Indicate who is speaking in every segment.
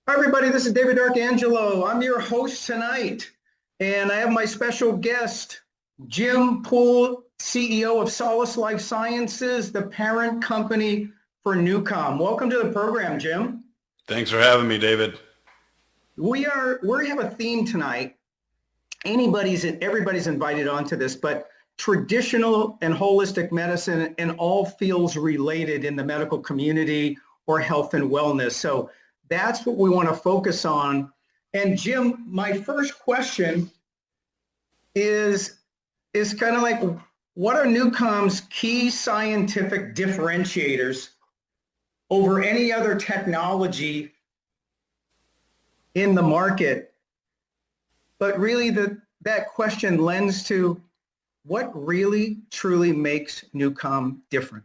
Speaker 1: Hi, everybody. This is David Arcangelo. I'm your host tonight, and I have my special guest, Jim Poole, CEO of Solace Life Sciences, the parent company for NuCalm. Welcome to the program, Jim.
Speaker 2: Thanks for having me, David.
Speaker 1: We have a theme tonight. Everybody's invited onto this, but traditional and holistic medicine in all fields related in the medical community or health and wellness. So that's what we want to focus on. And Jim, my first question is kind of like, what are NuCalm's key scientific differentiators over any other technology in the market? But really that question lends to what really truly makes NuCalm different.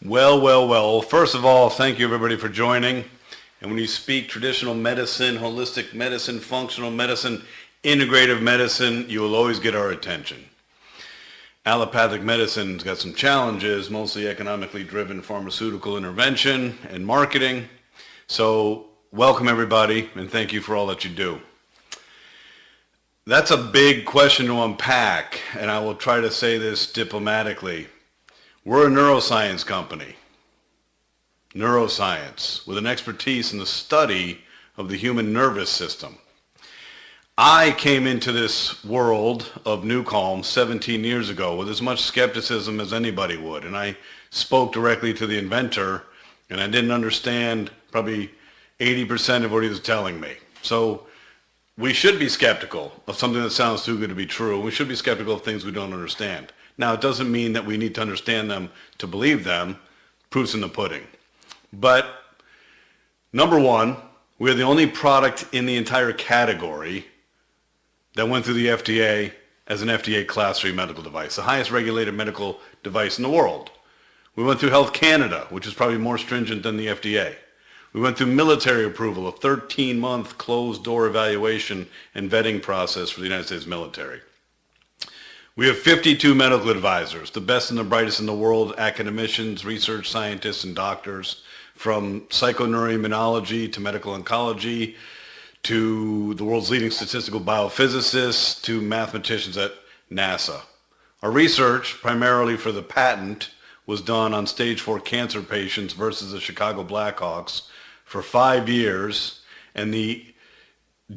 Speaker 2: Well. First of all, thank you everybody for joining. And when you speak traditional medicine, holistic medicine, functional medicine, integrative medicine, you will always get our attention. Allopathic medicine's got some challenges, mostly economically driven pharmaceutical intervention and marketing. So welcome everybody, and thank you for all that you do. That's a big question to unpack, and I will try to say this diplomatically. We're a neuroscience company, neuroscience, with an expertise in the study of the human nervous system. I came into this world of NuCalm 17 years ago with as much skepticism as anybody would, and I spoke directly to the inventor, and I didn't understand probably 80% of what he was telling me. So we should be skeptical of something that sounds too good to be true. We should be skeptical of things we don't understand. Now, it doesn't mean that we need to understand them to believe them. Proof's in the pudding. But number one, we're the only product in the entire category that went through the FDA as an FDA Class 3 medical device, the highest regulated medical device in the world. We went through Health Canada, which is probably more stringent than the FDA. We went through military approval, a 13-month closed-door evaluation and vetting process for the United States military. We have 52 medical advisors, the best and the brightest in the world, academicians, research scientists, and doctors, from psychoneuroimmunology to medical oncology, to the world's leading statistical biophysicists, to mathematicians at NASA. Our research, primarily for the patent, was done on stage 4 cancer patients versus the Chicago Blackhawks for 5 years, and the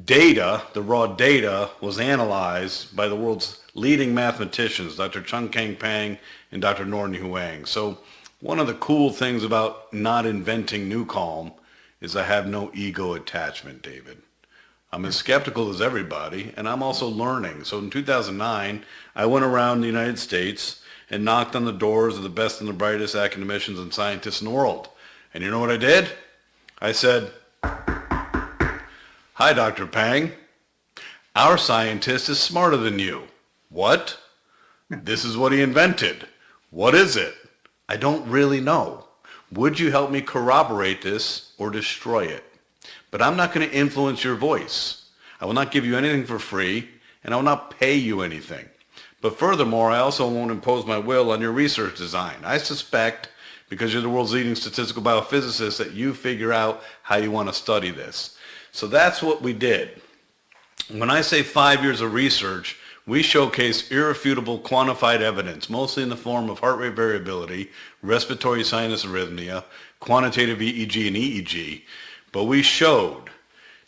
Speaker 2: data, the raw data, was analyzed by the world's leading mathematicians, Dr. Chung-Kang Pang and Dr. Norton Huang. So one of the cool things about not inventing NuCalm is I have no ego attachment, David. I'm as skeptical as everybody, and I'm also learning. So in 2009, I went around the United States and knocked on the doors of the best and the brightest academicians and scientists in the world. And you know what I did? I said, "Hi, Dr. Pang. Our scientist is smarter than you." "What?" "This is what he invented." "What is it?" "I don't really know. Would you help me corroborate this or destroy it? But I'm not going to influence your voice. I will not give you anything for free, and I will not pay you anything. But furthermore, I also won't impose my will on your research design. I suspect, because you're the world's leading statistical biophysicist, that you figure out how you want to study this." So that's what we did. When I say 5 years of research, we showcase irrefutable quantified evidence, mostly in the form of heart rate variability, respiratory sinus arrhythmia, quantitative EEG and EEG. But we showed,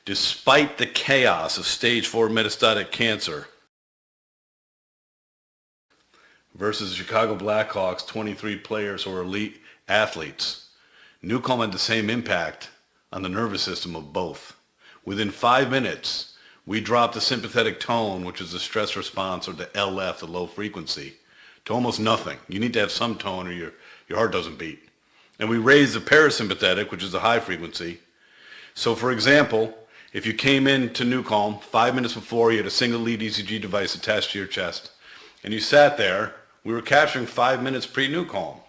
Speaker 2: despite the chaos of stage 4 metastatic cancer versus the Chicago Blackhawks, 23 players who are elite athletes, NuCalm had the same impact on the nervous system of both. Within 5 minutes, we dropped the sympathetic tone, which is the stress response, or the LF, the low frequency, to almost nothing. You need to have some tone or your heart doesn't beat. And we raised the parasympathetic, which is the high frequency. So for example, if you came into NuCalm 5 minutes before, you had a single lead ECG device attached to your chest, and you sat there, we were capturing 5 minutes pre-NuCalm.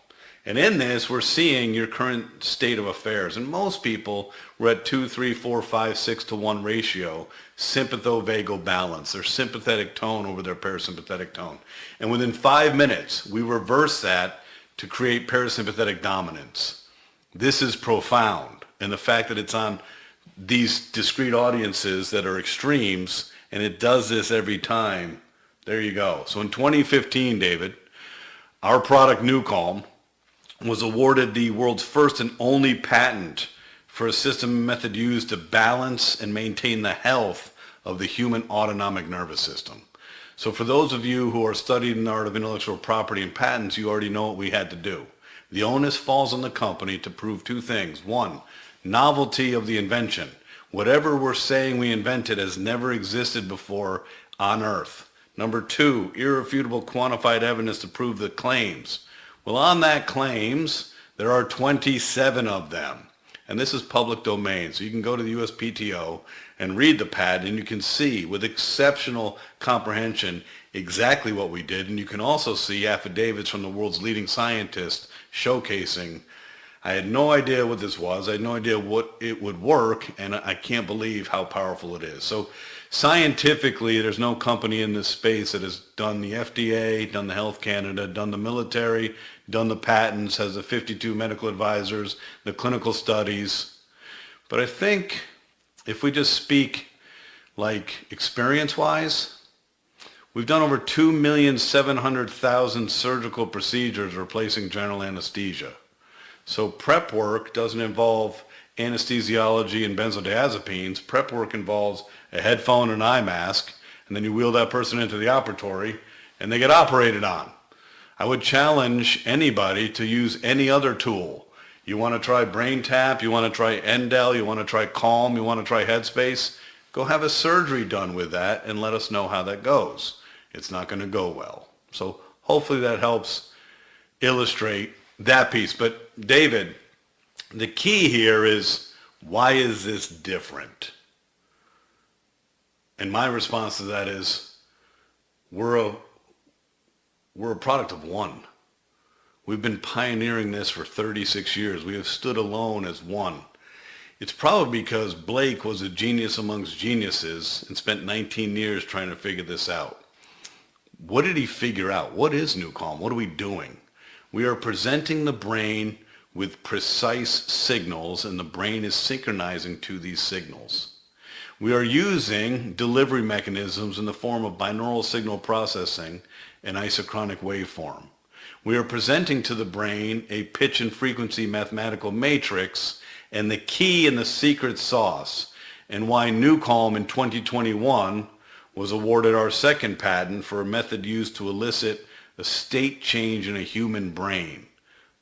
Speaker 2: And in this, we're seeing your current state of affairs. And most people were at 2, 3, 4, 5, 6 to 1 ratio, sympathovagal balance, their sympathetic tone over their parasympathetic tone. And within 5 minutes, we reverse that to create parasympathetic dominance. This is profound. And the fact that it's on these discrete audiences that are extremes, and it does this every time, there you go. So in 2015, David, our product NuCalm was awarded the world's first and only patent for a system and method used to balance and maintain the health of the human autonomic nervous system. So for those of you who are studying the art of intellectual property and patents, you already know what we had to do. The onus falls on the company to prove two things. One, novelty of the invention. Whatever we're saying we invented has never existed before on Earth. Number two, irrefutable quantified evidence to prove the claims. Well, on that claims, there are 27 of them. And this is public domain. So you can go to the USPTO and read the patent, and you can see with exceptional comprehension exactly what we did. And you can also see affidavits from the world's leading scientists showcasing. I had no idea what this was. I had no idea what it would work, and I can't believe how powerful it is. So scientifically, there's no company in this space that has done the FDA, done the Health Canada, done the military, done the patents, has the 52 medical advisors, the clinical studies. But I think if we just speak like experience-wise, we've done over 2,700,000 surgical procedures replacing general anesthesia. So prep work doesn't involve anesthesiology and benzodiazepines. Prep work involves a headphone and eye mask, and then you wheel that person into the operatory and they get operated on. I would challenge anybody to use any other tool. You want to try Brain Tap, you want to try Endel, you want to try Calm, you want to try Headspace, go have a surgery done with that and let us know how that goes. It's not going to go well. So hopefully that helps illustrate that piece. But David, the key here is, why is this different? And my response to that is, we're a product of one. We've been pioneering this for 36 years. We have stood alone as one. It's probably because Blake was a genius amongst geniuses and spent 19 years trying to figure this out. What did he figure out? What is NuCalm? What are we doing? We are presenting the brain with precise signals, and the brain is synchronizing to these signals. We are using delivery mechanisms in the form of binaural signal processing and isochronic waveform. We are presenting to the brain a pitch and frequency mathematical matrix, and the key and the secret sauce, and why NuCalm in 2021 was awarded our second patent for a method used to elicit a state change in a human brain.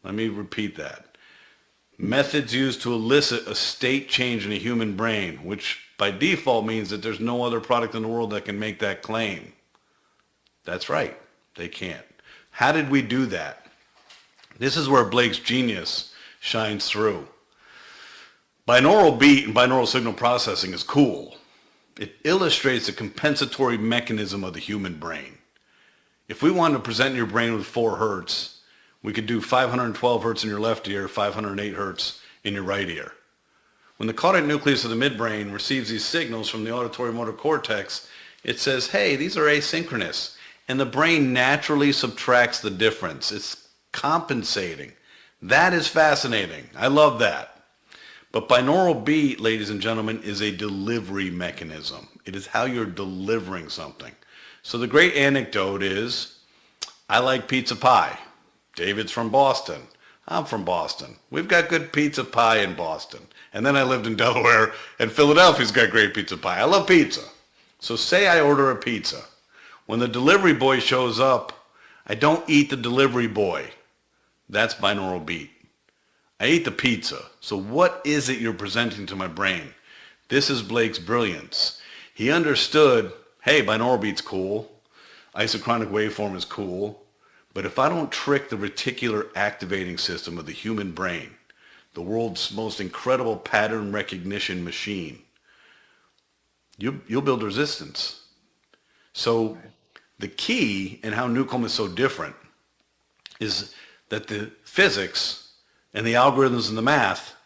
Speaker 2: Let me repeat that. Methods used to elicit a state change in a human brain, which by default means that there's no other product in the world that can make that claim. That's right, they can't. How did we do that? This is where Blake's genius shines through. Binaural beat and binaural signal processing is cool. It illustrates the compensatory mechanism of the human brain. If we wanted to present your brain with 4 hertz, we could do 512 hertz in your left ear, 508 hertz in your right ear. When the caudate nucleus of the midbrain receives these signals from the auditory motor cortex, it says, hey, these are asynchronous. And the brain naturally subtracts the difference. It's compensating. That is fascinating. I love that. But binaural beat, ladies and gentlemen, is a delivery mechanism. It is how you're delivering something. So the great anecdote is, I like pizza pie. David's from Boston. I'm from Boston. We've got good pizza pie in Boston. And then I lived in Delaware, and Philadelphia's got great pizza pie. I love pizza. So say I order a pizza. When the delivery boy shows up, I don't eat the delivery boy. That's binaural beat. I eat the pizza. So what is it you're presenting to my brain? This is Blake's brilliance. He understood, hey, binaural beat's cool. Isochronic waveform is cool. But if I don't trick the reticular activating system of the human brain, the world's most incredible pattern recognition machine, you'll build resistance. So the key in how NuCalm is so different is that the physics and the algorithms and the math,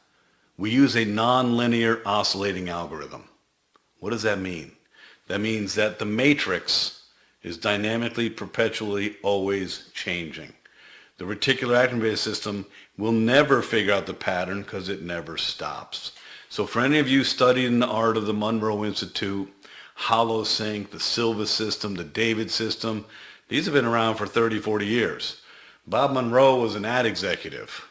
Speaker 2: we use a nonlinear oscillating algorithm. What does that mean? That means that the matrix is dynamically, perpetually, always changing. The reticular activating system We'll never figure out the pattern because it never stops. So for any of you studying the art of the Monroe Institute, HoloSync, the Silva system, the David system, these have been around for 30, 40 years. Bob Monroe was an ad executive.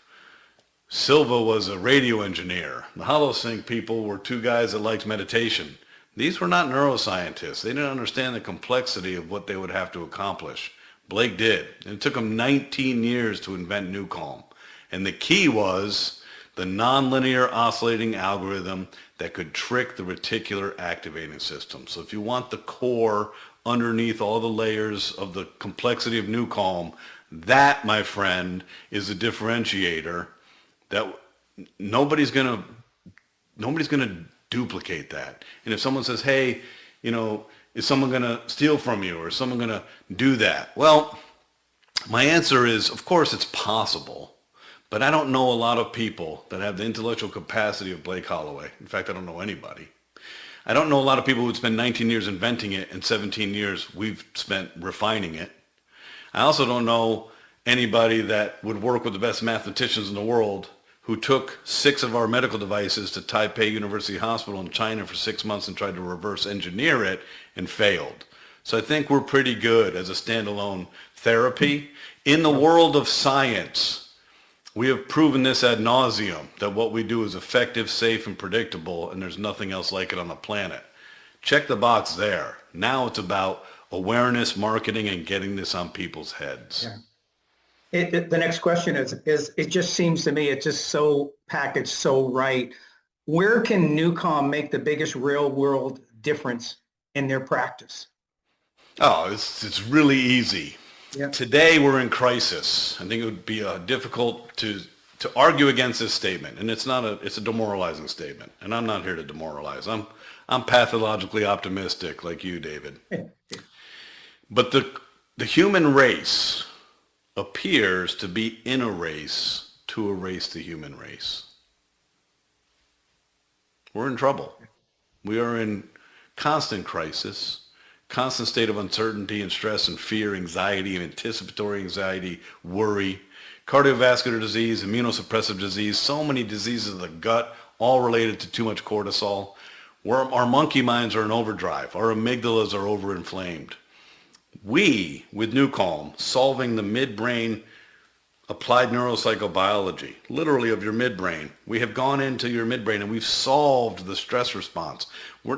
Speaker 2: Silva was a radio engineer. The HoloSync people were two guys that liked meditation. These were not neuroscientists. They didn't understand the complexity of what they would have to accomplish. Blake did. And it took him 19 years to invent NuCalm. And the key was the nonlinear oscillating algorithm that could trick the reticular activating system. So if you want the core underneath all the layers of the complexity of NuCalm, that, my friend, is a differentiator that nobody's going to duplicate that. And if someone says, hey, is someone going to steal from you, or is someone going to do that? Well, my answer is, of course it's possible, but I don't know a lot of people that have the intellectual capacity of Blake Holloway. In fact, I don't know anybody. I don't know a lot of people who would spend 19 years inventing it and 17 years we've spent refining it. I also don't know anybody that would work with the best mathematicians in the world who took 6 of our medical devices to Taipei University Hospital in China for 6 months and tried to reverse engineer it and failed. So I think we're pretty good as a standalone therapy. In the world of science, we have proven this ad nauseum, that what we do is effective, safe, and predictable, and there's nothing else like it on the planet. Check the box there. Now it's about awareness, marketing, and getting this on people's heads.
Speaker 1: Yeah. The next question is, it just seems to me it's just so packaged so right. Where can NuCalm make the biggest real world difference in their practice?
Speaker 2: Oh, it's really easy.
Speaker 1: Yeah.
Speaker 2: Today we're in crisis. I think it would be difficult to argue against this statement, and it's a demoralizing statement. And I'm not here to demoralize. I'm pathologically optimistic like you, David. But the human race appears to be in a race to erase the human race. We're in trouble. We are in constant crisis, constant state of uncertainty and stress and fear, anxiety and anticipatory anxiety, worry, cardiovascular disease, immunosuppressive disease, so many diseases of the gut, all related to too much cortisol. Our monkey minds are in overdrive. Our amygdalas are overinflamed. We, with NuCalm, solving the midbrain applied neuropsychobiology, literally of your midbrain. We have gone into your midbrain and we've solved the stress response.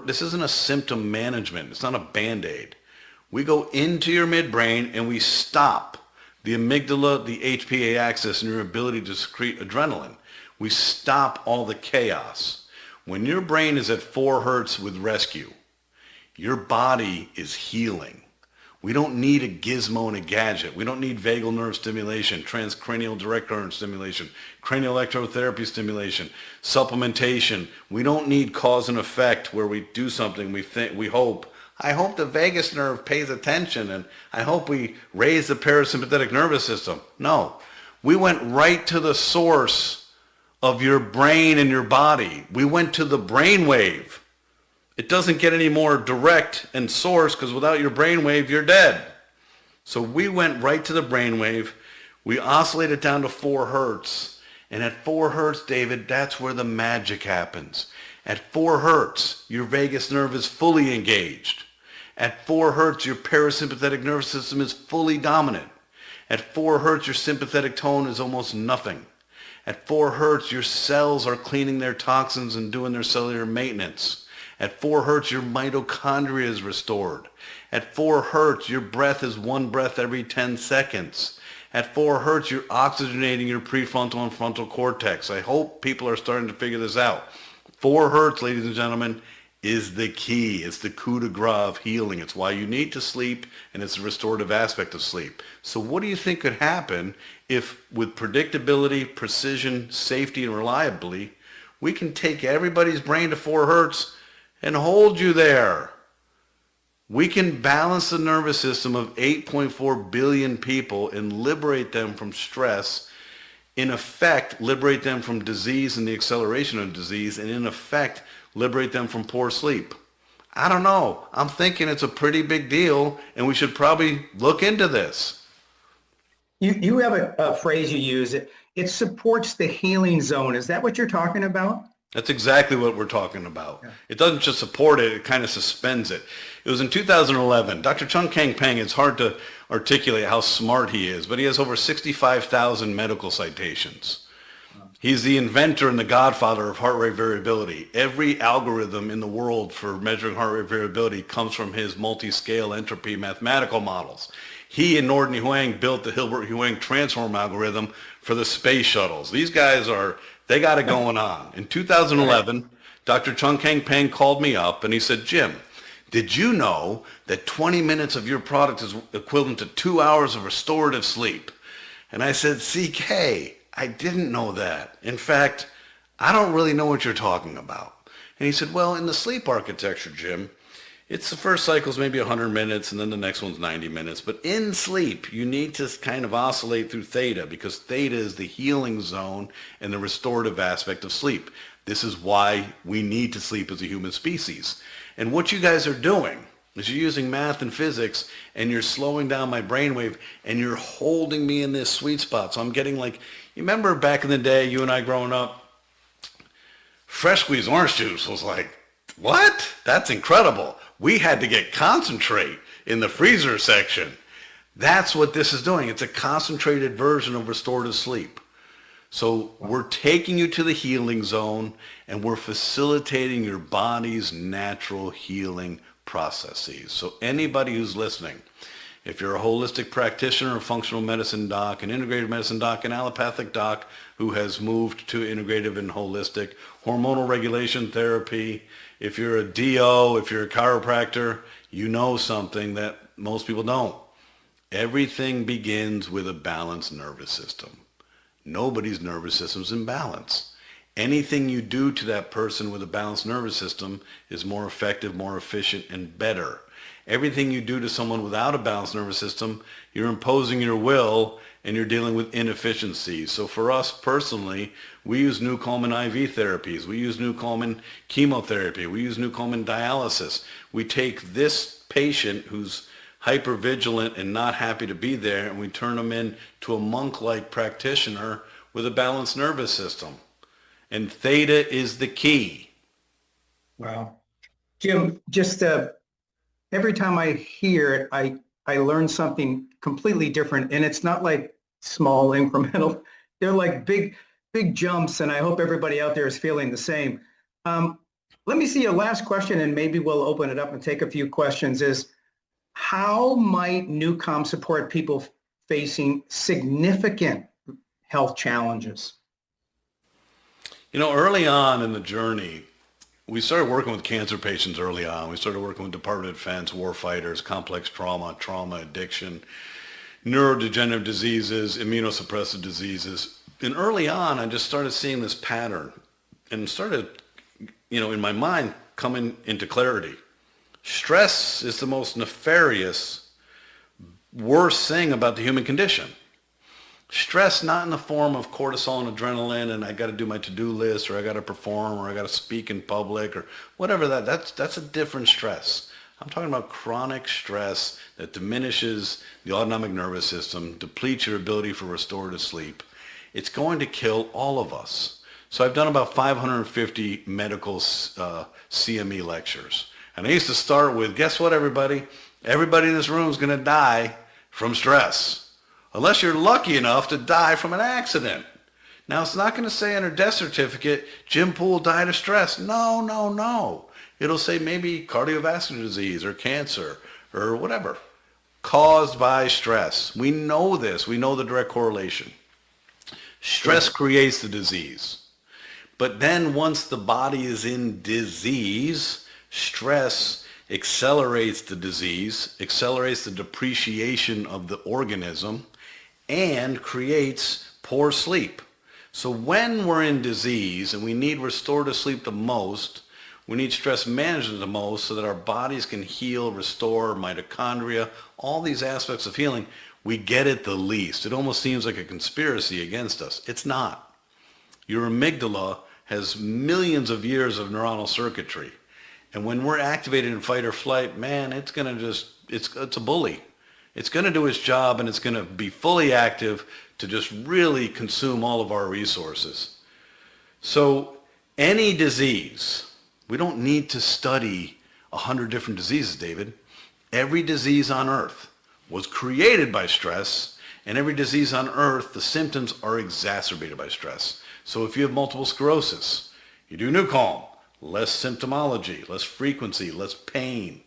Speaker 2: This isn't a symptom management. It's not a Band-Aid. We go into your midbrain and we stop the amygdala, the HPA axis, and your ability to secrete adrenaline. We stop all the chaos. When your brain is at 4 hertz with rescue, your body is healing. We don't need a gizmo and a gadget. We don't need vagal nerve stimulation, transcranial direct current stimulation, cranial electrotherapy stimulation, supplementation. We don't need cause and effect where we do something I hope the vagus nerve pays attention, and I hope we raise the parasympathetic nervous system. No, we went right to the source of your brain and your body. We went to the brain wave. It doesn't get any more direct and source, because without your brainwave, you're dead. So we went right to the brainwave. We oscillated down to 4 hertz. And at 4 hertz, David, that's where the magic happens. At 4 hertz, your vagus nerve is fully engaged. At 4 hertz, your parasympathetic nervous system is fully dominant. At 4 hertz, your sympathetic tone is almost nothing. At 4 hertz, your cells are cleaning their toxins and doing their cellular maintenance. At 4 hertz, your mitochondria is restored. At 4 hertz, your breath is 1 breath every 10 seconds. At 4 hertz, you're oxygenating your prefrontal and frontal cortex. I hope people are starting to figure this out. 4 hertz, ladies and gentlemen, is the key. It's the coup de grace of healing. It's why you need to sleep, and it's the restorative aspect of sleep. So what do you think could happen if, with predictability, precision, safety, and reliability, we can take everybody's brain to 4 hertz and hold you there? We can balance the nervous system of 8.4 billion people and liberate them from stress, in effect liberate them from disease and the acceleration of disease, and in effect liberate them from poor sleep. I don't know. I'm thinking it's a pretty big deal, and we should probably look into this.
Speaker 1: You have a phrase you use. it supports the healing zone. Is that what you're talking about?
Speaker 2: That's exactly what we're talking about.
Speaker 1: Yeah.
Speaker 2: It doesn't just support it, it kind of suspends it. It was in 2011. Dr. Chung Kang Peng, it's hard to articulate how smart he is, but he has over 65,000 medical citations. He's the inventor and the godfather of heart rate variability. Every algorithm in the world for measuring heart rate variability comes from his multi-scale entropy mathematical models. He and Norden Huang built the Hilbert-Huang transform algorithm for the space shuttles. These guys they got it going on. In 2011, Dr. Chung Kang Peng called me up and he said, Jim, did you know that 20 minutes of your product is equivalent to 2 hours of restorative sleep? And I said, CK, I didn't know that. In fact, I don't really know what you're talking about. And he said, well, in the sleep architecture, Jim, it's the first cycle is maybe 100 minutes and then the next one's 90 minutes. But in sleep, you need to kind of oscillate through theta because theta is the healing zone and the restorative aspect of sleep. This is why we need to sleep as a human species. And what you guys are doing is you're using math and physics and you're slowing down my brainwave and you're holding me in this sweet spot. So I'm getting like, you remember back in the day, you and I growing up, fresh squeezed orange juice was like, what? That's incredible. We had to get concentrate in the freezer section. That's what this is doing. It's a concentrated version of restorative sleep. So we're taking you to the healing zone and we're facilitating your body's natural healing processes. So anybody who's listening, if you're a holistic practitioner, a functional medicine doc, an integrative medicine doc, an allopathic doc who has moved to integrative and holistic, hormonal regulation therapy, if you're a DO, if you're a chiropractor, you know something that most people don't. Everything begins with a balanced nervous system. Nobody's nervous system's in balance. Anything you do to that person with a balanced nervous system is more effective, more efficient, and better. Everything you do to someone without a balanced nervous system, you're imposing your will and you're dealing with inefficiencies. So for us personally, we use NuCalm in IV therapies. We use NuCalm in chemotherapy. We use NuCalm in dialysis. We take this patient who's hypervigilant and not happy to be there and we turn them into a monk-like practitioner with a balanced nervous system. And theta is the key.
Speaker 1: Wow. Jim, just every time I hear it, I learn something completely different. And it's not like small incremental. They're like big jumps. And I hope everybody out there is feeling the same. Let me see a last question and maybe we'll open it up and take a few questions is how might NuCalm support people facing significant health challenges?
Speaker 2: You know, early on in the journey, we started working with cancer patients early on. We started working with Department of Defense, war fighters, complex trauma, addiction, neurodegenerative diseases, immunosuppressive diseases. And early on, I just started seeing this pattern and started, in my mind, coming into clarity. Stress is the most nefarious, worst thing about the human condition. Stress not in the form of cortisol and adrenaline and I got to do my to-do list or I got to perform or I got to speak in public or whatever that's a different stress. I'm talking about chronic stress that diminishes the autonomic nervous system, depletes your ability for restorative sleep. It's going to kill all of us. So I've done about 550 medical CME lectures. And I used to start with, guess what, everybody? Everybody in this room is going to die from stress. Unless you're lucky enough to die from an accident. Now, it's not going to say on her death certificate, Jim Poole died of stress. No. It'll say maybe cardiovascular disease or cancer or whatever, caused by stress. We know this. We know the direct correlation. Stress creates the disease. But then once the body is in disease, stress accelerates the disease, accelerates the depreciation of the organism, and creates poor sleep. So when we're in disease and we need restorative sleep the most, we need stress management the most so that our bodies can heal, restore mitochondria, all these aspects of healing, we get it the least. It almost seems like a conspiracy against us. It's not. Your amygdala has millions of years of neuronal circuitry. And when we're activated in fight or flight, man, it's going to it's a bully. It's going to do its job and it's going to be fully active to just really consume all of our resources. So any disease, we don't need to study 100 different diseases, David. Every disease on earth was created by stress, and every disease on earth, the symptoms are exacerbated by stress. So if you have multiple sclerosis, you do NuCalm, less symptomology, less frequency, less pain.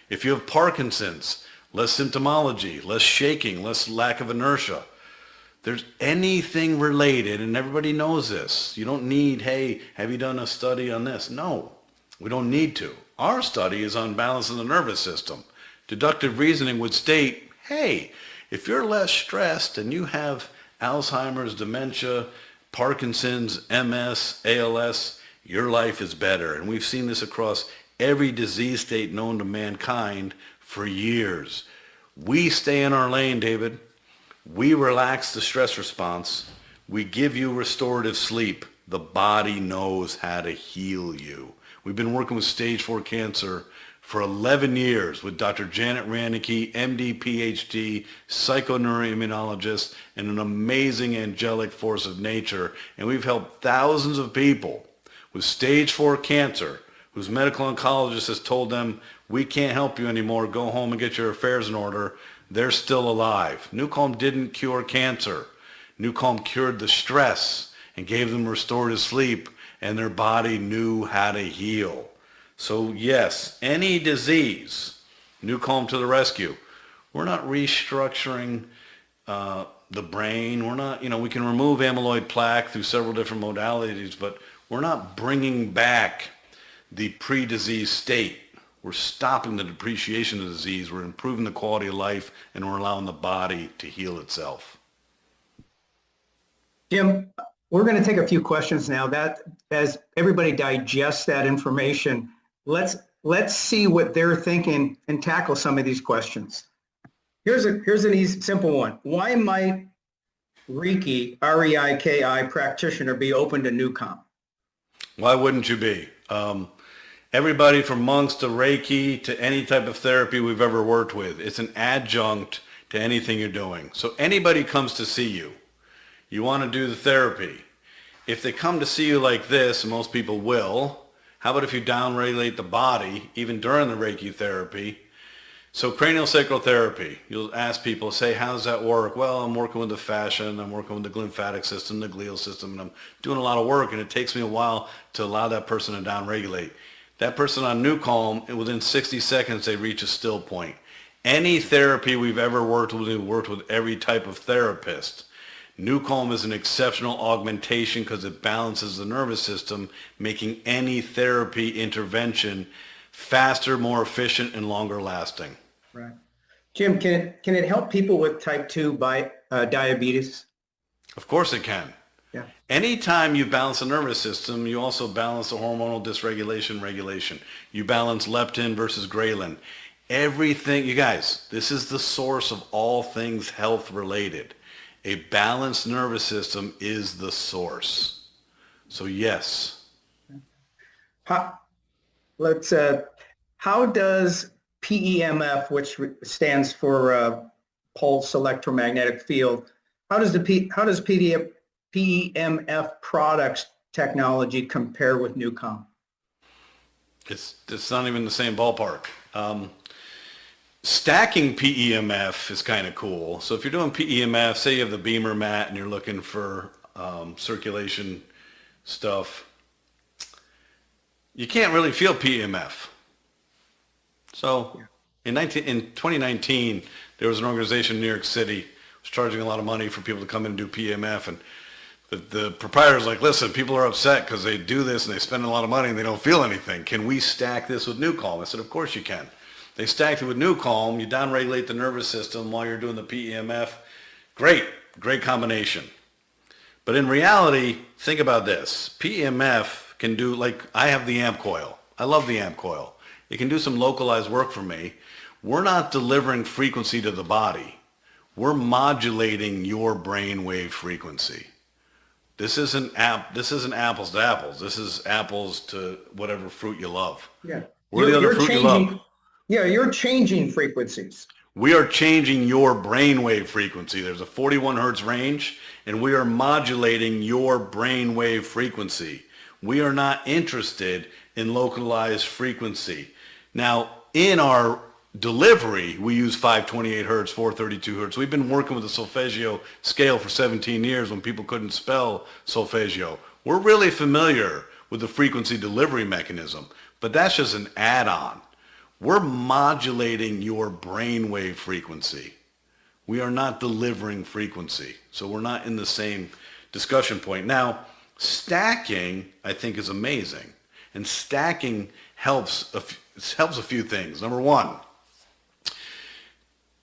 Speaker 2: If you have Parkinson's, less symptomology, less shaking, less lack of inertia. There's anything related, and everybody knows this. You don't need, hey, have you done a study on this? No, we don't need to. Our study is on balance in the nervous system. Deductive reasoning would state, hey, if you're less stressed and you have Alzheimer's, dementia, Parkinson's, MS, ALS, your life is better. And we've seen this across every disease state known to mankind for years. We stay in our lane, David. We relax the stress response. We give you restorative sleep. The body knows how to heal you. We've been working with stage 4 cancer for 11 years with Dr. Janet Ranicky, MD, PhD, psychoneuroimmunologist, and an amazing angelic force of nature. And we've helped thousands of people with stage 4 cancer whose medical oncologist has told them, we can't help you anymore, go home and get your affairs in order. They're still alive. NuCalm didn't cure cancer. NuCalm cured the stress and gave them restorative sleep, and their body knew how to heal. So yes, any disease, NuCalm to the rescue. We're not restructuring the brain. We're not, we can remove amyloid plaque through several different modalities, but we're not bringing back the pre-disease state. We're stopping the depreciation of the disease. We're improving the quality of life, and we're allowing the body to heal itself.
Speaker 1: Jim, we're going to take a few questions now. That as everybody digests that information, let's see what they're thinking and tackle some of these questions. Here's an easy, simple one. Why might Reiki, R-E-I-K-I practitioner be open to NuCalm?
Speaker 2: Why wouldn't you be? Everybody from monks to Reiki to any type of therapy we've ever worked with, it's an adjunct to anything you're doing. So anybody comes to see you, you want to do the therapy. If they come to see you like this, and most people will, how about if you downregulate the body, even during the Reiki therapy? So craniosacral therapy, you'll ask people, say, how does that work? Well, I'm working with the fascia, I'm working with the glymphatic system, the glial system, and I'm doing a lot of work, and it takes me a while to allow that person to downregulate. That person on NuCalm, within 60 seconds, they reach a still point. Any therapy we've ever worked with, we've worked with every type of therapist. NuCalm is an exceptional augmentation because it balances the nervous system, making any therapy intervention faster, more efficient, and longer lasting.
Speaker 1: Right. Jim, can it help people with type 2 diabetes?
Speaker 2: Of course it can.
Speaker 1: Yeah.
Speaker 2: Anytime you balance the nervous system, you also balance the hormonal dysregulation regulation. You balance leptin versus ghrelin. Everything, you guys, this is the source of all things health related. A balanced nervous system is the source. So yes.
Speaker 1: How does PEMF, which stands for pulse electromagnetic field, how does PEMF products technology compare with NuCalm?
Speaker 2: It's not even the same ballpark. Stacking PEMF is kind of cool. So if you're doing PEMF, say you have the Beamer mat and you're looking for circulation stuff, you can't really feel PEMF. So in 2019, there was an organization in New York City was charging a lot of money for people to come in and do PEMF, and the proprietor's like, listen, people are upset because they do this and they spend a lot of money and they don't feel anything. Can we stack this with NuCalm? I said, of course you can. They stacked it with NuCalm. You downregulate the nervous system while you're doing the PEMF. Great combination. But in reality, think about this. PEMF can do, like, I have the amp coil. I love the amp coil. It can do some localized work for me. We're not delivering frequency to the body. We're modulating your brainwave frequency. This isn't apples to apples. This is apples to whatever fruit you love.
Speaker 1: Yeah.
Speaker 2: We're the other fruit you love.
Speaker 1: Yeah, you're changing frequencies.
Speaker 2: We are changing your brainwave frequency. There's a 41 hertz range, and we are modulating your brainwave frequency. We are not interested in localized frequency. Now, in our delivery, we use 528 hertz, 432 hertz. We've been working with the solfeggio scale for 17 years when people couldn't spell solfeggio. We're really familiar with the frequency delivery mechanism, but that's just an add-on. We're modulating your brainwave frequency. We are not delivering frequency, so we're not in the same discussion point. Now, stacking, I think, is amazing, and stacking helps a few things. Number one,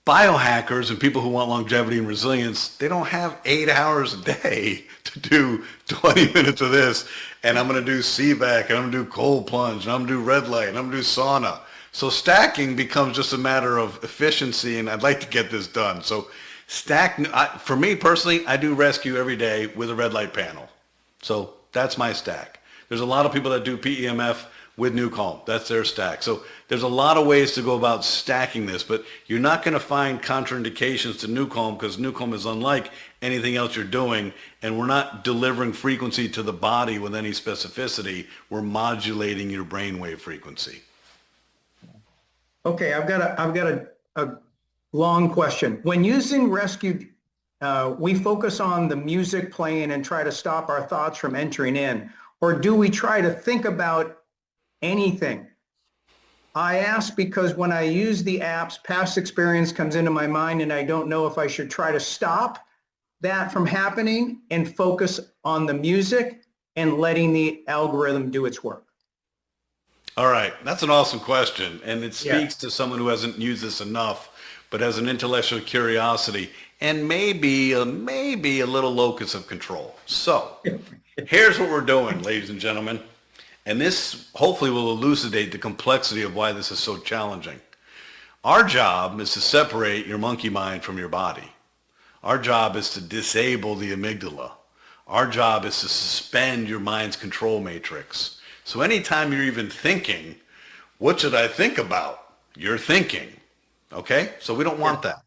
Speaker 2: biohackers and people who want longevity and resilience, they don't have 8 hours a day to do 20 minutes of this, and I'm going to do CVAC, and I'm going to do cold plunge, and I'm going to do red light, and I'm going to do sauna. So stacking becomes just a matter of efficiency, and I'd like to get this done. So for me personally, I do rescue every day with a red light panel. So that's my stack. There's a lot of people that do PEMF with NuCalm. That's their stack. So there's a lot of ways to go about stacking this, but you're not going to find contraindications to NuCalm because NuCalm is unlike anything else you're doing, and we're not delivering frequency to the body with any specificity. We're modulating your brainwave frequency.
Speaker 1: Okay, I've got a long question. When using rescue, we focus on the music playing and try to stop our thoughts from entering in, or do we try to think about anything? I ask because when I use the apps, past experience comes into my mind, and I don't know if I should try to stop that from happening and focus on the music and letting the algorithm do its work.
Speaker 2: All right, that's an awesome question, and it speaks to someone who hasn't used this enough, but has an intellectual curiosity and maybe a little locus of control. So here's what we're doing, ladies and gentlemen, and this hopefully will elucidate the complexity of why this is so challenging. Our job is to separate your monkey mind from your body. Our job is to disable the amygdala. Our job is to suspend your mind's control matrix. So anytime you're even thinking, what should I think about? You're thinking, okay? So we don't want that.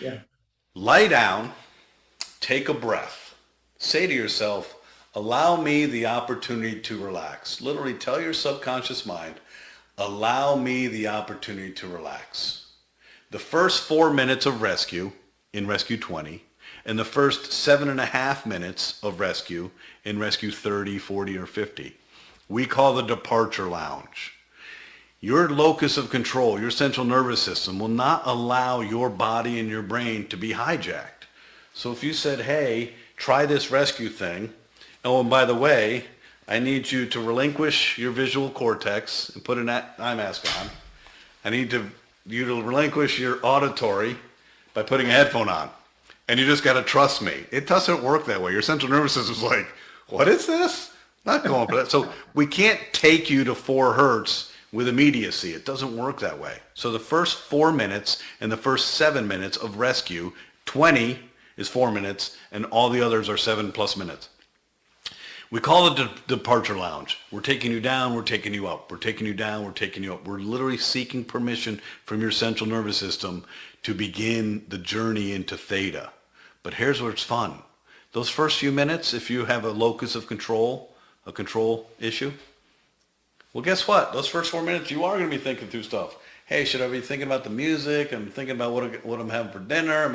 Speaker 1: Yeah.
Speaker 2: Lie down, take a breath. Say to yourself, allow me the opportunity to relax. Literally tell your subconscious mind, allow me the opportunity to relax. The first 4 minutes of rescue in Rescue 20, and the first 7.5 minutes of rescue in Rescue 30, 40, or 50. We call the departure lounge. Your locus of control, your central nervous system, will not allow your body and your brain to be hijacked. So if you said, hey, try this rescue thing, oh, and by the way, I need you to relinquish your visual cortex and put an eye mask on. I need you to relinquish your auditory by putting a headphone on. And you just got to trust me. It doesn't work that way. Your central nervous system's like, what is this? Not going for that. So we can't take you to 4 hertz with immediacy. It doesn't work that way. So the first 4 minutes and the first 7 minutes of rescue, 20 is 4 minutes, and all the others are 7+ minutes. We call it the departure lounge. We're taking you down, we're taking you up. We're taking you down, we're taking you up. We're literally seeking permission from your central nervous system to begin the journey into theta. But here's where it's fun. Those first few minutes, if you have a locus of control, a control issue, well, guess what? Those first 4 minutes, you are going to be thinking through stuff. Hey, should I be thinking about the music? I'm thinking about what I'm having for dinner.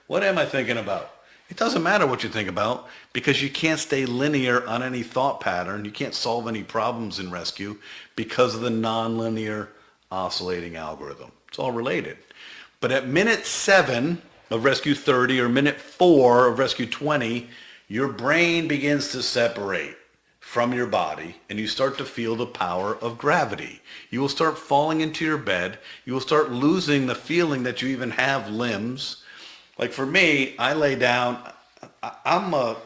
Speaker 2: What am I thinking about? It doesn't matter what you think about because you can't stay linear on any thought pattern. You can't solve any problems in rescue because of the nonlinear oscillating algorithm. It's all related. But at minute 7 of Rescue 30 or minute 4 of Rescue 20, your brain begins to separate from your body and you start to feel the power of gravity. You will start falling into your bed. You will start losing the feeling that you even have limbs. Like for me, I lay down. I'm a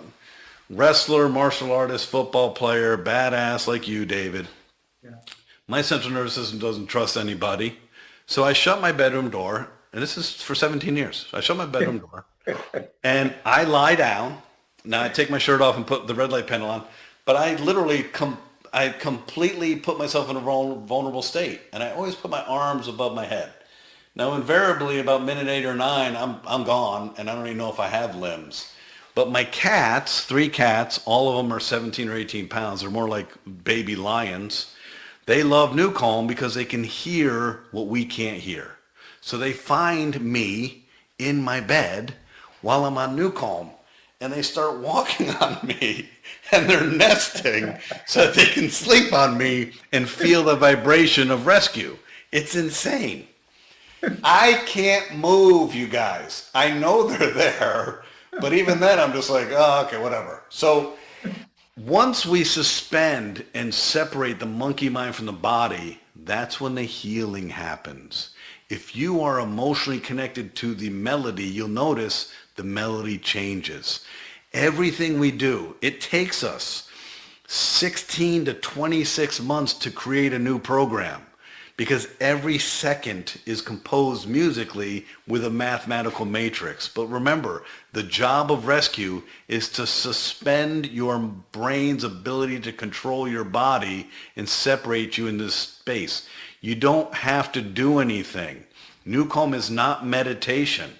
Speaker 2: wrestler, martial artist, football player, badass like you, David. Yeah. My central nervous system doesn't trust anybody. So I shut my bedroom door, and this is for 17 years. I shut my bedroom door and I lie down. Now I take my shirt off and put the red light panel on. But I literally, completely put myself in a vulnerable state. And I always put my arms above my head. Now, invariably, about minute 8 or 9, I'm gone, and I don't even know if I have limbs. But my cats, 3 cats, all of them are 17 or 18 pounds. They're more like baby lions. They love NuCalm because they can hear what we can't hear. So they find me in my bed while I'm on NuCalm, and they start walking on me, and they're nesting so that they can sleep on me and feel the vibration of rescue. It's insane. I can't move, you guys. I know they're there, but even then I'm just like, oh, okay, whatever. So once we suspend and separate the monkey mind from the body, that's when the healing happens. If you are emotionally connected to the melody, you'll notice the melody changes. Everything we do, it takes us 16 to 26 months to create a new program because every second is composed musically with a mathematical matrix. But remember, the job of rescue is to suspend your brain's ability to control your body and separate you into space. You don't have to do anything. NuCalm is not meditation.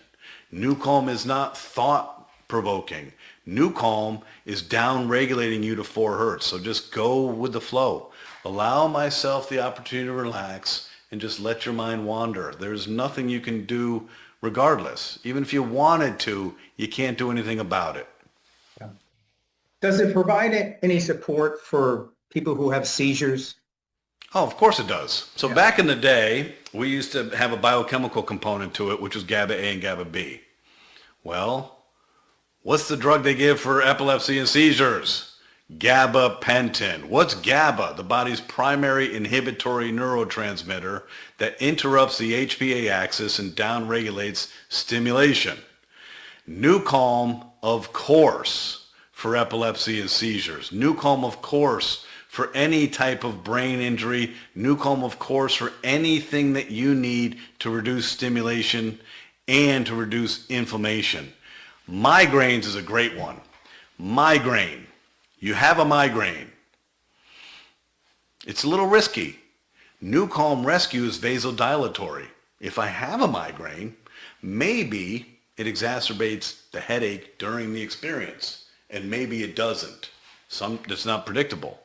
Speaker 2: NuCalm is not thought-provoking. NuCalm is down-regulating you to 4 hertz. So just go with the flow. Allow myself the opportunity to relax and just let your mind wander. There's nothing you can do regardless. Even if you wanted to, you can't do anything about it.
Speaker 1: Yeah. Does it provide any support for people who have seizures?
Speaker 2: Oh, of course it does. So back in the day, we used to have a biochemical component to it, which was GABA A and GABA B. Well, what's the drug they give for epilepsy and seizures? Gabapentin. What's GABA? The body's primary inhibitory neurotransmitter that interrupts the HPA axis and downregulates stimulation. NuCalm, of course, for epilepsy and seizures. NuCalm, of course, for any type of brain injury. NuCalm, of course, for anything that you need to reduce stimulation and to reduce inflammation. Migraines is a great one. Migraine. You have a migraine. It's a little risky. NuCalm Rescue is vasodilatory. If I have a migraine, maybe it exacerbates the headache during the experience, and maybe it doesn't. It's not predictable.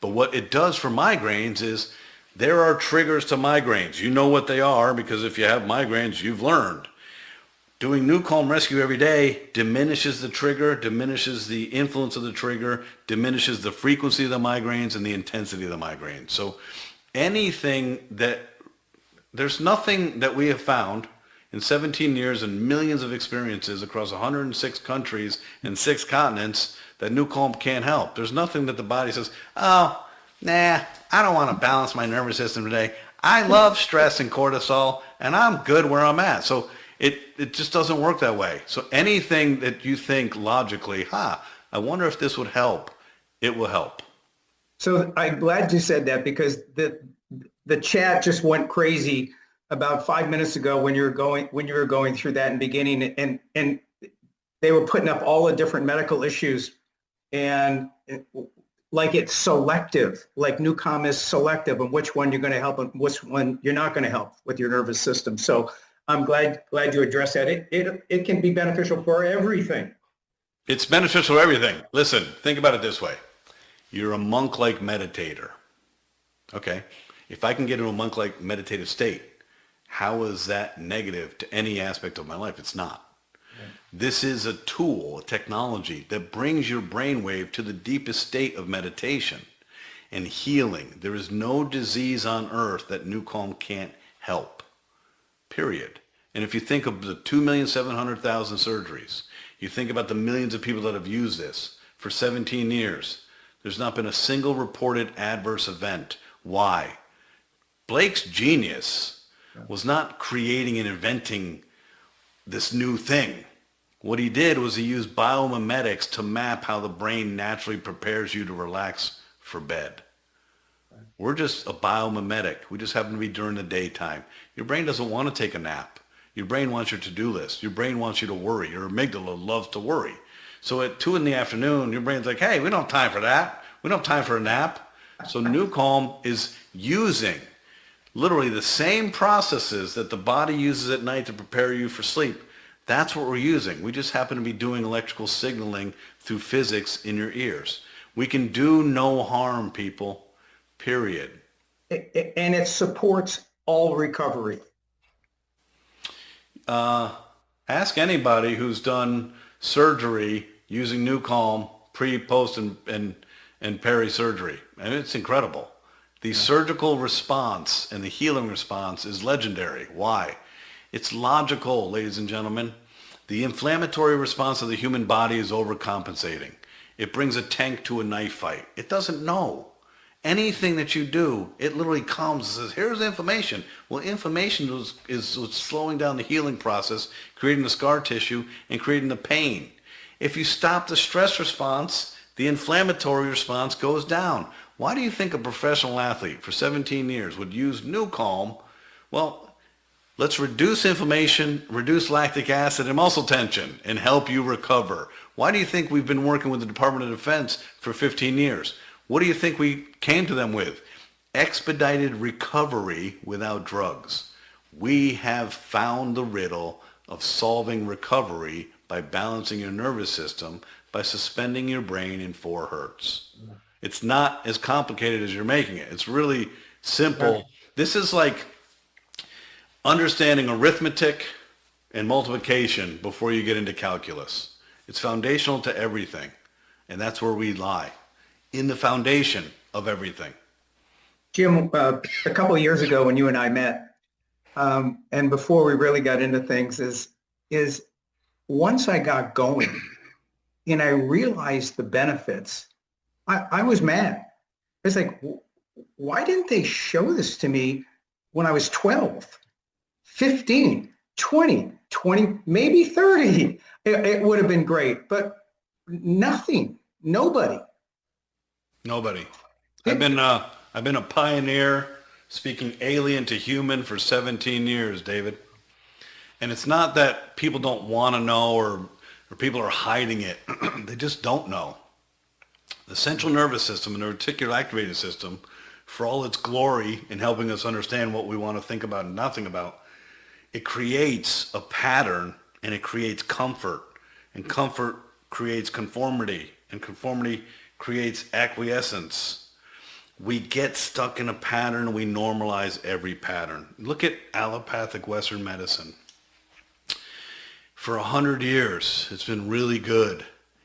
Speaker 2: But what it does for migraines is there are triggers to migraines. You know what they are because if you have migraines, you've learned. Doing NuCalm Rescue every day diminishes the trigger, diminishes the influence of the trigger, diminishes the frequency of the migraines and the intensity of the migraines. So there's nothing that we have found in 17 years and millions of experiences across 106 countries and 6 continents that NuCalm can't help. There's nothing that the body says, oh, nah, I don't want to balance my nervous system today. I love stress and cortisol, and I'm good where I'm at. So it just doesn't work that way. So anything that you think logically, I wonder if this would help, it will help.
Speaker 1: So I'm glad you said that because the chat just went crazy about 5 minutes ago when you were going through that in the beginning, and they were putting up all the different medical issues and like it's selective, like NuCalm is selective on which one you're going to help and which one you're not going to help with your nervous system. So I'm glad you addressed that. It can be beneficial for everything.
Speaker 2: It's beneficial for everything. Listen, think about it this way. You're a monk-like meditator. Okay. If I can get into a monk-like meditative state, how is that negative to any aspect of my life? It's not. Right. This is a tool, a technology that brings your brainwave to the deepest state of meditation and healing. There is no disease on earth that NuCalm can't help. Period. And if you think of the 2,700,000 surgeries, you think about the millions of people that have used this for 17 years, there's not been a single reported adverse event. Why? Blake's genius was not creating and inventing this new thing. What he did was he used biomimetics to map how the brain naturally prepares you to relax for bed. We're just a biomimetic. We just happen to be during the daytime. Your brain doesn't want to take a nap. Your brain wants your to-do list. Your brain wants you to worry. Your amygdala loves to worry. So at 2 in the afternoon, your brain's like, hey, we don't have time for that. We don't have time for a nap. So NuCalm is using literally the same processes that the body uses at night to prepare you for sleep. That's what we're using. We just happen to be doing electrical signaling through physics in your ears. We can do no harm, people, period.
Speaker 1: And it supports all recovery.
Speaker 2: Ask anybody who's done surgery using NuCalm pre, post, and peri-surgery. And it's incredible. The surgical response and the healing response is legendary. Why? It's logical, ladies and gentlemen. The inflammatory response of the human body is overcompensating. It brings a tank to a knife fight. It doesn't know. Anything that you do, it literally comes and says, here's inflammation. Well, inflammation is what's slowing down the healing process, creating the scar tissue, and creating the pain. If you stop the stress response, the inflammatory response goes down. Why do you think a professional athlete for 17 years would use NuCalm? Well, let's reduce inflammation, reduce lactic acid and muscle tension, and help you recover. Why do you think we've been working with the Department of Defense for 15 years? What do you think we came to them with? Expedited recovery without drugs. We have found the riddle of solving recovery by balancing your nervous system, by suspending your brain in 4 hertz. It's not as complicated as you're making it. It's really simple. This is like understanding arithmetic and multiplication before you get into calculus. It's foundational to everything, and that's where we lie, in the foundation of everything.
Speaker 1: Jim, a couple of years ago when you and I met, and before we really got into things, is once I got going and I realized the benefits, I was mad. It's like, why didn't they show this to me when I was 12, 15, 20, maybe 30? It would have been great, but nothing, nobody.
Speaker 2: I've been a pioneer speaking alien to human for 17 years, David. And it's not that people don't want to know or people are hiding it. They just don't know. The central nervous system and the reticular activating system, for all its glory in helping us understand what we want to think about and not think about, it creates a pattern and it creates comfort. And comfort creates conformity. And conformity creates acquiescence. We get stuck in a pattern and we normalize every pattern. Look at allopathic Western medicine. For 100 years, it's been really good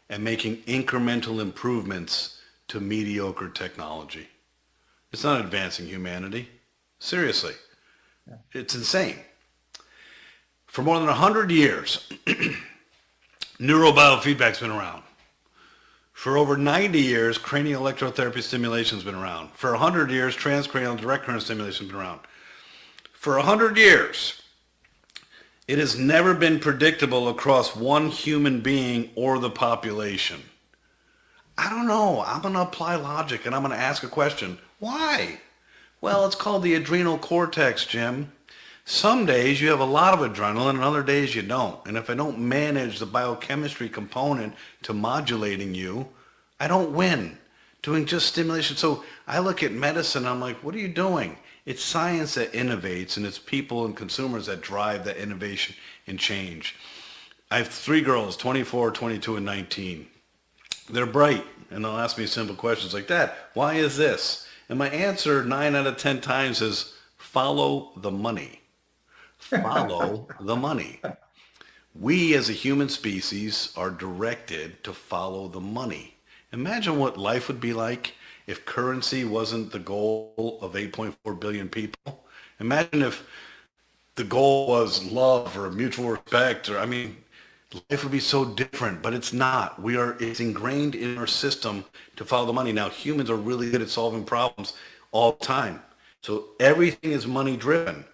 Speaker 2: at making incremental improvements to mediocre technology. It's not advancing humanity. Seriously. It's insane. For more than 100 years, neurobiofeedback's been around. For over 90 years, cranial electrotherapy stimulation's been around. For 100 years, transcranial direct current stimulation's been around. For 100 years, it has never been predictable across one human being or the population. I don't know. I'm going to apply logic and I'm going to ask a question. Why? Well, it's called the adrenal cortex, Jim. Some days you have a lot of adrenaline and other days you don't. And if I don't manage the biochemistry component to modulating you, I don't win doing just stimulation. So I look at medicine, I'm like, what are you doing? It's science that innovates, and it's people and consumers that drive that innovation and change. I have 3 girls, 24, 22, and 19. They're bright, and they'll ask me simple questions like that. Why is this? And my answer 9 out of 10 times is follow the money. Follow the money. We as a human species are directed to follow the money. Imagine what life would be like if currency wasn't the goal of 8.4 billion people. Imagine if the goal was love or mutual respect, or life would be so different, but it's not. It's ingrained in our system to follow the money. Now, humans are really good at solving problems all the time. So everything is money driven.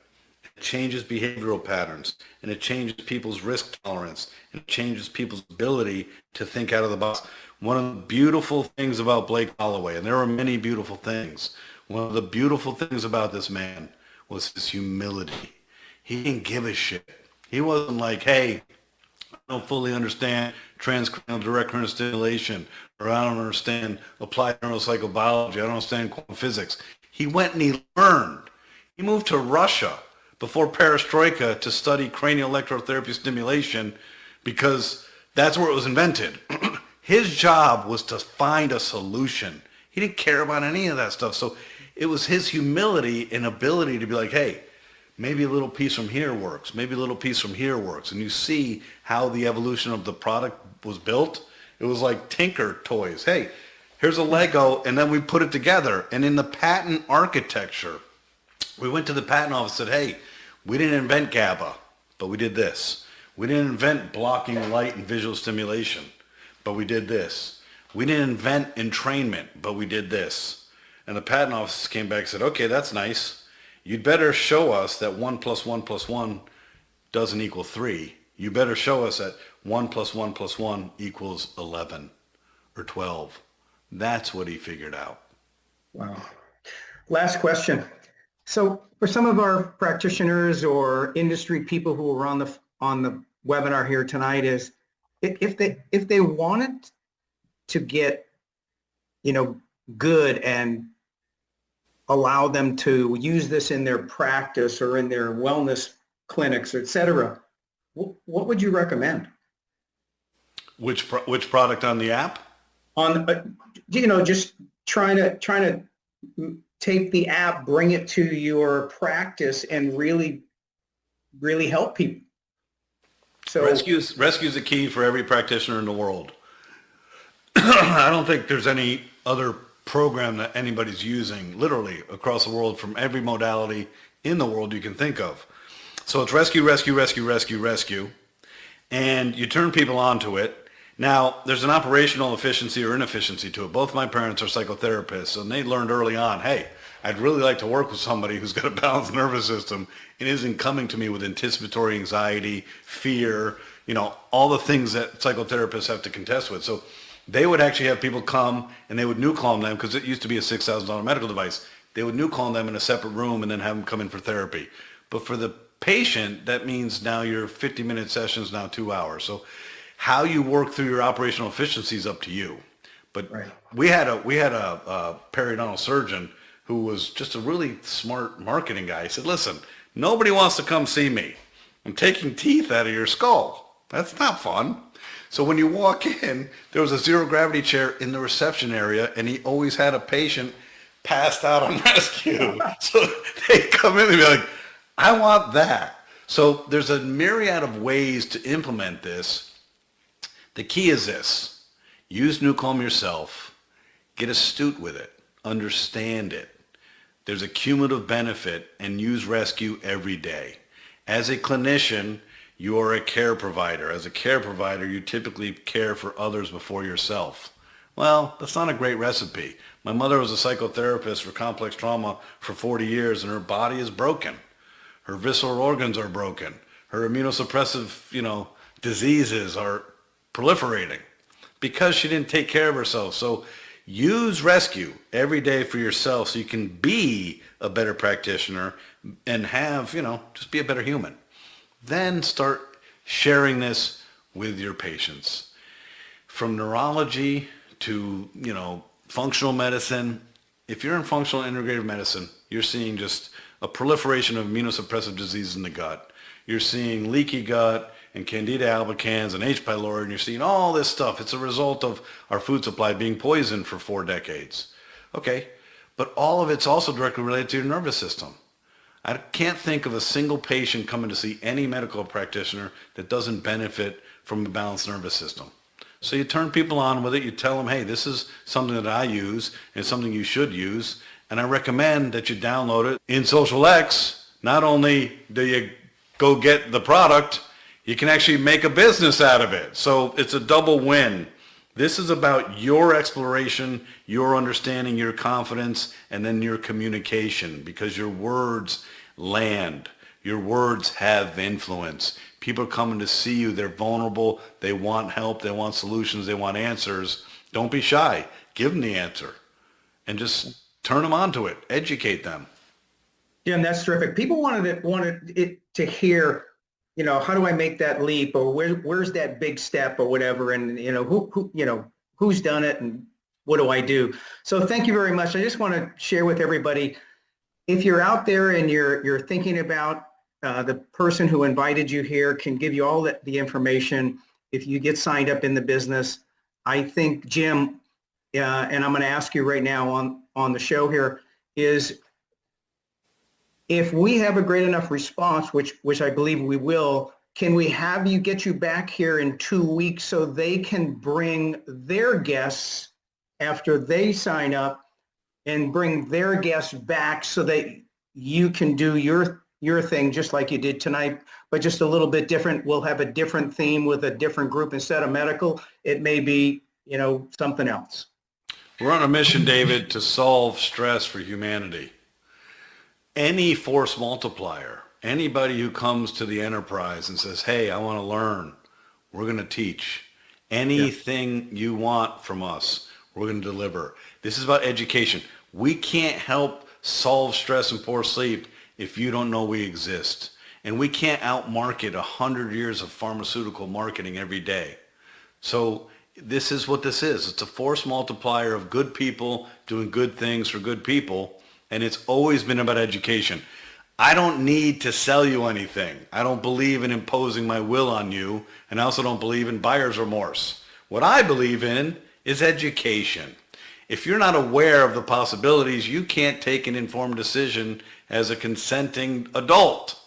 Speaker 2: It changes behavioral patterns, and it changes people's risk tolerance, and it changes people's ability to think out of the box. One of the beautiful things about Blake Holloway, and there are many beautiful things, one of the beautiful things about this man was his humility. He didn't give a shit. He wasn't like, hey, I don't fully understand transcranial direct current stimulation, or I don't understand applied neuropsychobiology, I don't understand quantum physics. He went and he learned. He moved to Russia before perestroika to study cranial electrotherapy stimulation because that's where it was invented. His job was to find a solution. He didn't care about any of that stuff. So it was his humility and ability to be like, hey, maybe a little piece from here works. Maybe a little piece from here works. And you see how the evolution of the product was built. It was like Tinker toys. Hey, here's a Lego, and then we put it together. And in the patent architecture, we went to the patent office and said, hey, we didn't invent GABA, but we did this. We didn't invent blocking light and visual stimulation, but we did this. We didn't invent entrainment, but we did this. And the patent office came back and said, okay, that's nice. You'd better show us that 1 + 1 + 1 doesn't equal 3. You better show us that 1 + 1 + 1 equals 11 or 12. That's what he figured out.
Speaker 1: Wow. Last question. So for some of our practitioners or industry people who are on the webinar here tonight, is if they wanted to get, good and allow them to use this in their practice or in their wellness clinics, et cetera, what would you recommend?
Speaker 2: Which product on the app?
Speaker 1: Just trying to take the app, bring it to your practice, and really help people. So
Speaker 2: Rescue's the key for every practitioner in the world. I don't think there's any other program that anybody's using literally across the world from every modality in the world you can think of. So it's rescue, rescue, rescue, rescue, rescue, and you turn people onto it. Now, there's an operational efficiency or inefficiency to it. Both my parents are psychotherapists, and they learned early on, hey, I'd really like to work with somebody who's got a balanced nervous system and isn't coming to me with anticipatory anxiety, fear, all the things that psychotherapists have to contest with. So they would actually have people come and they would NuCalm them, because it used to be a $6,000 medical device. They would NuCalm them in a separate room and then have them come in for therapy. But for the patient, that means now your 50-minute sessions now 2 hours. So how you work through your operational efficiency is up to you. But
Speaker 1: right.
Speaker 2: we had a periodontal surgeon who was just a really smart marketing guy. He said, listen, nobody wants to come see me. I'm taking teeth out of your skull. That's not fun. So when you walk in, there was a zero gravity chair in the reception area, and he always had a patient passed out on rescue. So they come in and be like, I want that. So there's a myriad of ways to implement this. The key is this: use NuCalm yourself, get astute with it, understand it. There's a cumulative benefit, and use rescue every day. As a clinician, you are a care provider. As a care provider, you typically care for others before yourself. Well, that's not a great recipe. My mother was a psychotherapist for complex trauma for 40 years, and her body is broken. Her visceral organs are broken. Her immunosuppressive, diseases are proliferating because she didn't take care of herself. So use rescue every day for yourself so you can be a better practitioner and have, just be a better human. Then start sharing this with your patients. From neurology to, functional medicine. If you're in functional integrative medicine, you're seeing just a proliferation of immunosuppressive diseases in the gut. You're seeing leaky gut and Candida albicans and H. pylori, and you're seeing all this stuff. It's a result of our food supply being poisoned for 4 decades. Okay, but all of it's also directly related to your nervous system. I can't think of a single patient coming to see any medical practitioner that doesn't benefit from a balanced nervous system. So you turn people on with it. You tell them, hey, this is something that I use and something you should use. And I recommend that you download it. In Social X, not only do you go get the product, you can actually make a business out of it. So it's a double win. This is about your exploration, your understanding, your confidence, and then your communication, because your words land. Your words have influence. People are coming to see you. They're vulnerable. They want help. They want solutions. They want answers. Don't be shy. Give them the answer and just turn them onto it. Educate them.
Speaker 1: Jim, that's terrific. People wanted it to hear, how do I make that leap, or where's that big step or whatever, and who's done it and what do I do? So thank you very much. I just want to share with everybody, if you're out there and you're thinking about the person who invited you here can give you all the information if you get signed up in the business. I think, Jim, and I'm going to ask you right now on the show here, is if we have a great enough response, which I believe we will, can we have you get you back here in 2 weeks so they can bring their guests after they sign up and bring their guests back so that you can do your thing just like you did tonight, but just a little bit different. We'll have a different theme with a different group. Instead of medical, it may be, something else.
Speaker 2: We're on a mission, David, to solve stress for humanity. Any force multiplier, anybody who comes to the enterprise and says, hey, I want to learn, we're going to teach. Anything you want from us, we're going to deliver. This is about education. We can't help solve stress and poor sleep if you don't know we exist. And we can't outmarket 100 years of pharmaceutical marketing every day. So this is what this is. It's a force multiplier of good people doing good things for good people. And it's always been about education. I don't need to sell you anything. I don't believe in imposing my will on you. And I also don't believe in buyer's remorse. What I believe in is education. If you're not aware of the possibilities, you can't take an informed decision as a consenting adult.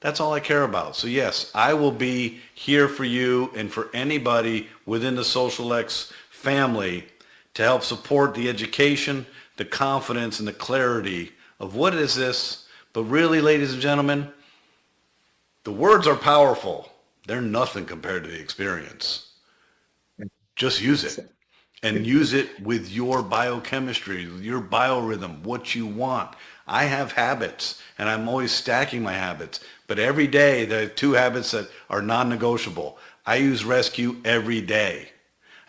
Speaker 2: That's all I care about. So yes, I will be here for you and for anybody within the Social X family to help support the education, the confidence, and the clarity of what is this. But really, ladies and gentlemen, the words are powerful. They're nothing compared to the experience. Just use it. And use it with your biochemistry, with your biorhythm, what you want. I have habits, and I'm always stacking my habits. But every day, there are 2 habits that are non-negotiable. I use Rescue every day.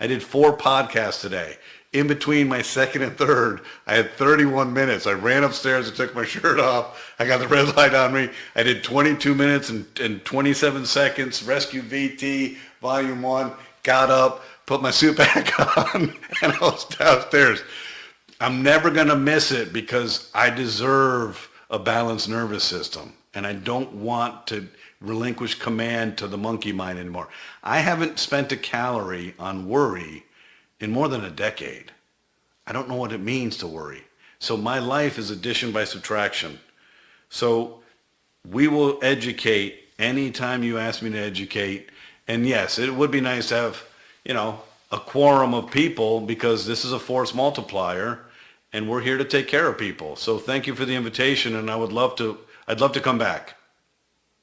Speaker 2: I did 4 podcasts today. In between my second and third, I had 31 minutes. I ran upstairs and took my shirt off. I got the red light on me. I did 22 minutes and 27 seconds, Rescue VT, Volume 1, got up, put my suit back on, and I was downstairs. I'm never going to miss it because I deserve a balanced nervous system, and I don't want to relinquish command to the monkey mind anymore. I haven't spent a calorie on worry in more than a decade. I don't know what it means to worry. So my life is addition by subtraction. So we will educate anytime you ask me to educate. And yes, it would be nice to have, a quorum of people because this is a force multiplier and we're here to take care of people. So thank you for the invitation, and I'd love to come back.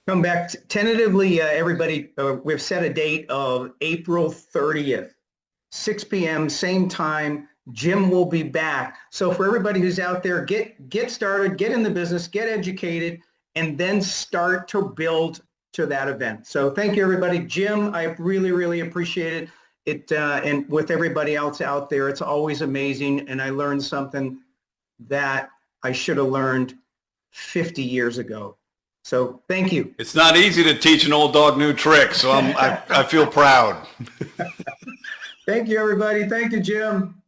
Speaker 1: Come back tentatively, everybody. We've set a date of April 30th, 6 p.m., same time. Jim will be back. So for everybody who's out there, get started, get in the business, get educated, and then start to build to that event. So thank you, everybody. Jim, I really, really appreciate it. And with everybody else out there, it's always amazing. And I learned something that I should have learned 50 years ago. So thank you.
Speaker 2: It's not easy to teach an old dog new tricks, so I feel proud.
Speaker 1: Thank you, everybody. Thank you, Jim.